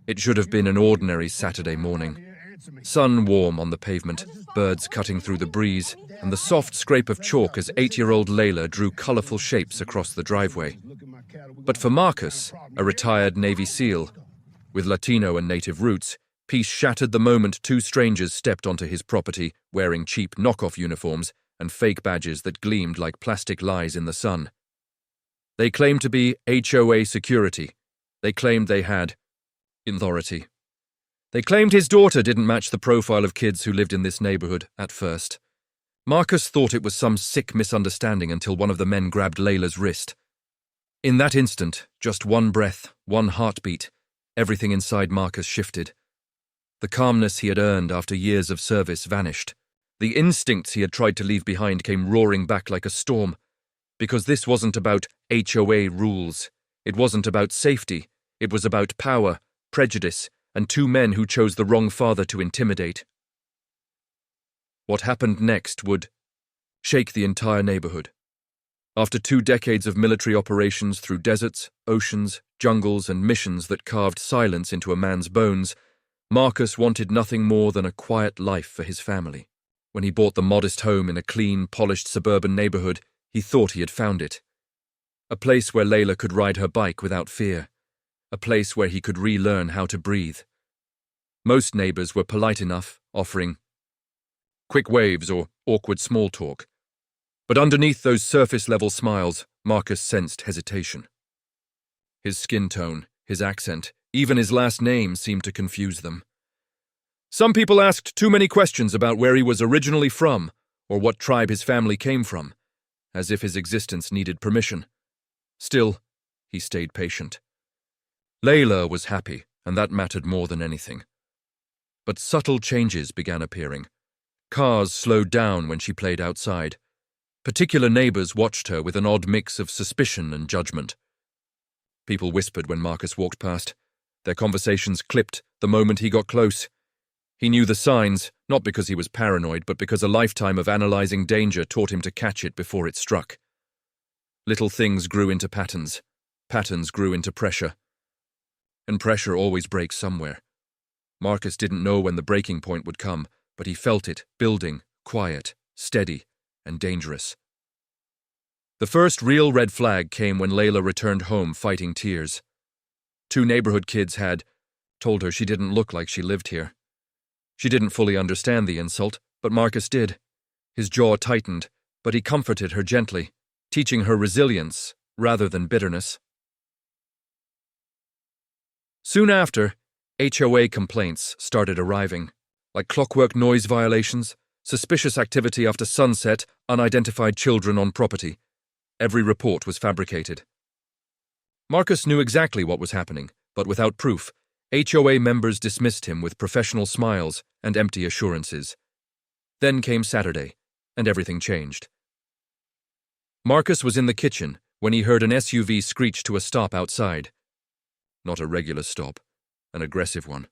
It should have been an ordinary Saturday morning. Sun warm on the pavement, birds cutting through the breeze, and the soft scrape of chalk as 8-year-old Layla drew colorful shapes across the driveway. But for Marcus, a retired Navy SEAL, with Latino and native roots, peace shattered the moment two strangers stepped onto his property wearing cheap knockoff uniforms and fake badges that gleamed like plastic lies in the sun. They claimed to be HOA security. They claimed they had authority. They claimed his daughter didn't match the profile of kids who lived in this neighborhood at first. Marcus thought it was some sick misunderstanding until one of the men grabbed Layla's wrist. In that instant, just one breath, one heartbeat, everything inside Marcus shifted. The calmness he had earned after years of service vanished. The instincts he had tried to leave behind came roaring back like a storm. Because this wasn't about HOA rules. It wasn't about safety. It was about power, prejudice, and two men who chose the wrong father to intimidate. What happened next would shake the entire neighborhood. After 2 decades of military operations through deserts, oceans, jungles, and missions that carved silence into a man's bones, Marcus wanted nothing more than a quiet life for his family. When he bought the modest home in a clean, polished suburban neighborhood, he thought he had found it. A place where Layla could ride her bike without fear. A place where he could relearn how to breathe. Most neighbors were polite enough, offering quick waves or awkward small talk. But underneath those surface-level smiles, Marcus sensed hesitation. His skin tone, his accent, even his last name seemed to confuse them. Some people asked too many questions about where he was originally from or what tribe his family came from, as if his existence needed permission. Still, he stayed patient. Layla was happy, and that mattered more than anything. But subtle changes began appearing. Cars slowed down when she played outside. Particular neighbors watched her with an odd mix of suspicion and judgment. People whispered when Marcus walked past. Their conversations clipped the moment he got close. He knew the signs, not because he was paranoid, but because a lifetime of analyzing danger taught him to catch it before it struck. Little things grew into patterns. Patterns grew into pressure. And pressure always breaks somewhere. Marcus didn't know when the breaking point would come, but he felt it, building, quiet, steady, and dangerous. The first real red flag came when Layla returned home fighting tears. 2 neighborhood kids had told her she didn't look like she lived here. She didn't fully understand the insult, but Marcus did. His jaw tightened, but he comforted her gently, teaching her resilience rather than bitterness. Soon after, HOA complaints started arriving, like clockwork noise violations, suspicious activity after sunset, unidentified children on property. Every report was fabricated. Marcus knew exactly what was happening, but without proof, HOA members dismissed him with professional smiles and empty assurances. Then came Saturday, and everything changed. Marcus was in the kitchen when he heard an SUV screech to a stop outside. Not a regular stop, an aggressive one.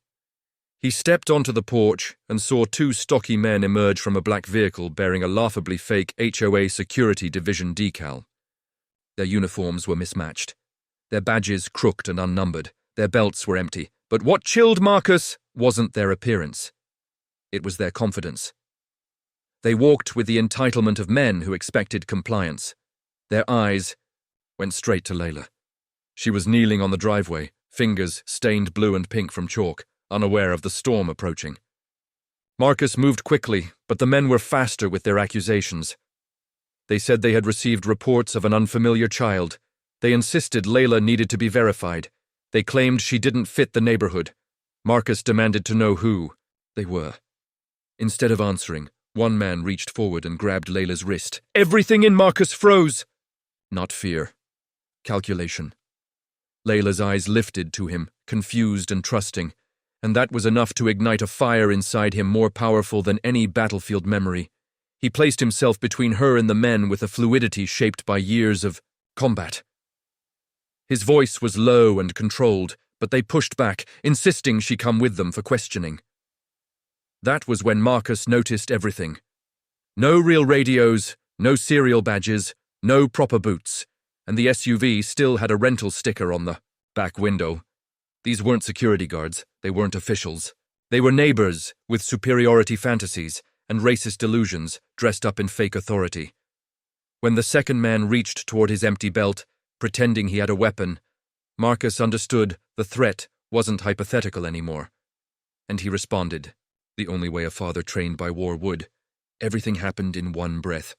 He stepped onto the porch and saw 2 stocky men emerge from a black vehicle bearing a laughably fake HOA Security Division decal. Their uniforms were mismatched, their badges crooked and unnumbered, their belts were empty, but what chilled Marcus wasn't their appearance. It was their confidence. They walked with the entitlement of men who expected compliance. Their eyes went straight to Layla. She was kneeling on the driveway, fingers stained blue and pink from chalk, unaware of the storm approaching. Marcus moved quickly, but the men were faster with their accusations. They said they had received reports of an unfamiliar child. They insisted Layla needed to be verified. They claimed she didn't fit the neighborhood. Marcus demanded to know who they were. Instead of answering, one man reached forward and grabbed Layla's wrist. Everything in Marcus froze. Not fear. Calculation. Layla's eyes lifted to him, confused and trusting, and that was enough to ignite a fire inside him more powerful than any battlefield memory. He placed himself between her and the men with a fluidity shaped by years of combat. His voice was low and controlled, but they pushed back, insisting she come with them for questioning. That was when Marcus noticed everything. No real radios, no serial badges, no proper boots, and the SUV still had a rental sticker on the back window. These weren't security guards, they weren't officials. They were neighbors with superiority fantasies and racist delusions dressed up in fake authority. When the second man reached toward his empty belt, pretending he had a weapon, Marcus understood the threat wasn't hypothetical anymore. And he responded, the only way a father trained by war would. Everything happened in one breath.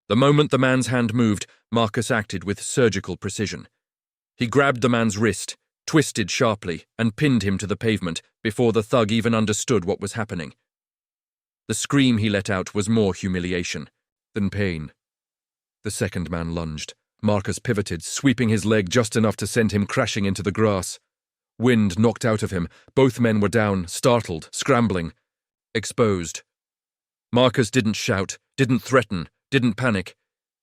The moment the man's hand moved, Marcus acted with surgical precision. He grabbed the man's wrist, twisted sharply, and pinned him to the pavement before the thug even understood what was happening. The scream he let out was more humiliation than pain. The second man lunged. Marcus pivoted, sweeping his leg just enough to send him crashing into the grass. Wind knocked out of him. Both men were down, startled, scrambling, exposed. Marcus didn't shout, didn't threaten, didn't panic.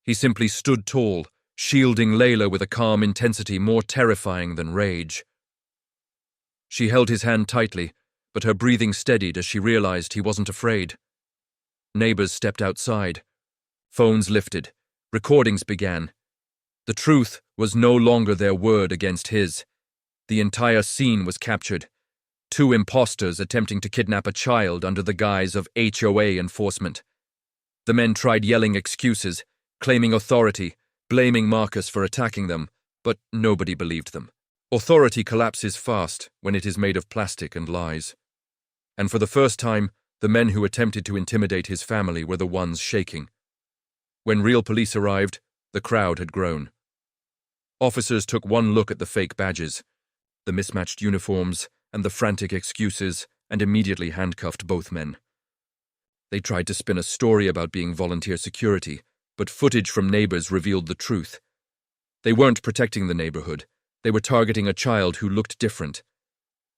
He simply stood tall, shielding Layla with a calm intensity more terrifying than rage. She held his hand tightly, but her breathing steadied as she realized he wasn't afraid. Neighbors stepped outside. Phones lifted. Recordings began. The truth was no longer their word against his. The entire scene was captured. 2 imposters attempting to kidnap a child under the guise of HOA enforcement. The men tried yelling excuses, claiming authority, blaming Marcus for attacking them, but nobody believed them. Authority collapses fast when it is made of plastic and lies. And for the first time, the men who attempted to intimidate his family were the ones shaking. When real police arrived, the crowd had grown. Officers took one look at the fake badges, the mismatched uniforms, and the frantic excuses, and immediately handcuffed both men. They tried to spin a story about being volunteer security, but footage from neighbors revealed the truth. They weren't protecting the neighborhood. They were targeting a child who looked different.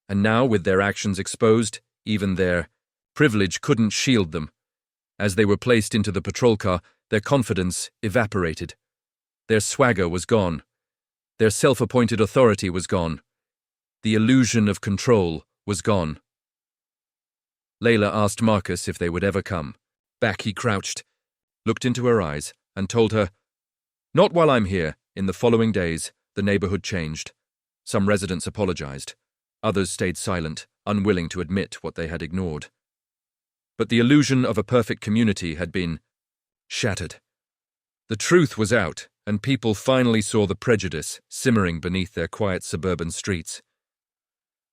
And now, with their actions exposed, even their privilege couldn't shield them. As they were placed into the patrol car, their confidence evaporated. Their swagger was gone. Their self-appointed authority was gone. The illusion of control was gone. Layla asked Marcus if they would ever come. Back he crouched, looked into her eyes, and told her, "Not while I'm here." In the following days, the neighborhood changed. Some residents apologized. Others stayed silent, unwilling to admit what they had ignored. But the illusion of a perfect community had been shattered. The truth was out, and people finally saw the prejudice simmering beneath their quiet suburban streets.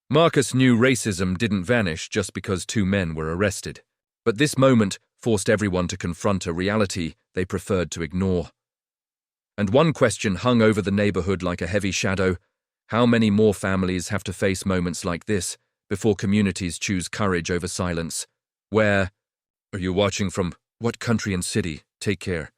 Marcus knew racism didn't vanish just because 2 men were arrested, but this moment forced everyone to confront a reality they preferred to ignore. And one question hung over the neighborhood like a heavy shadow: how many more families have to face moments like this before communities choose courage over silence? Where are you watching from? What country and city? Take care.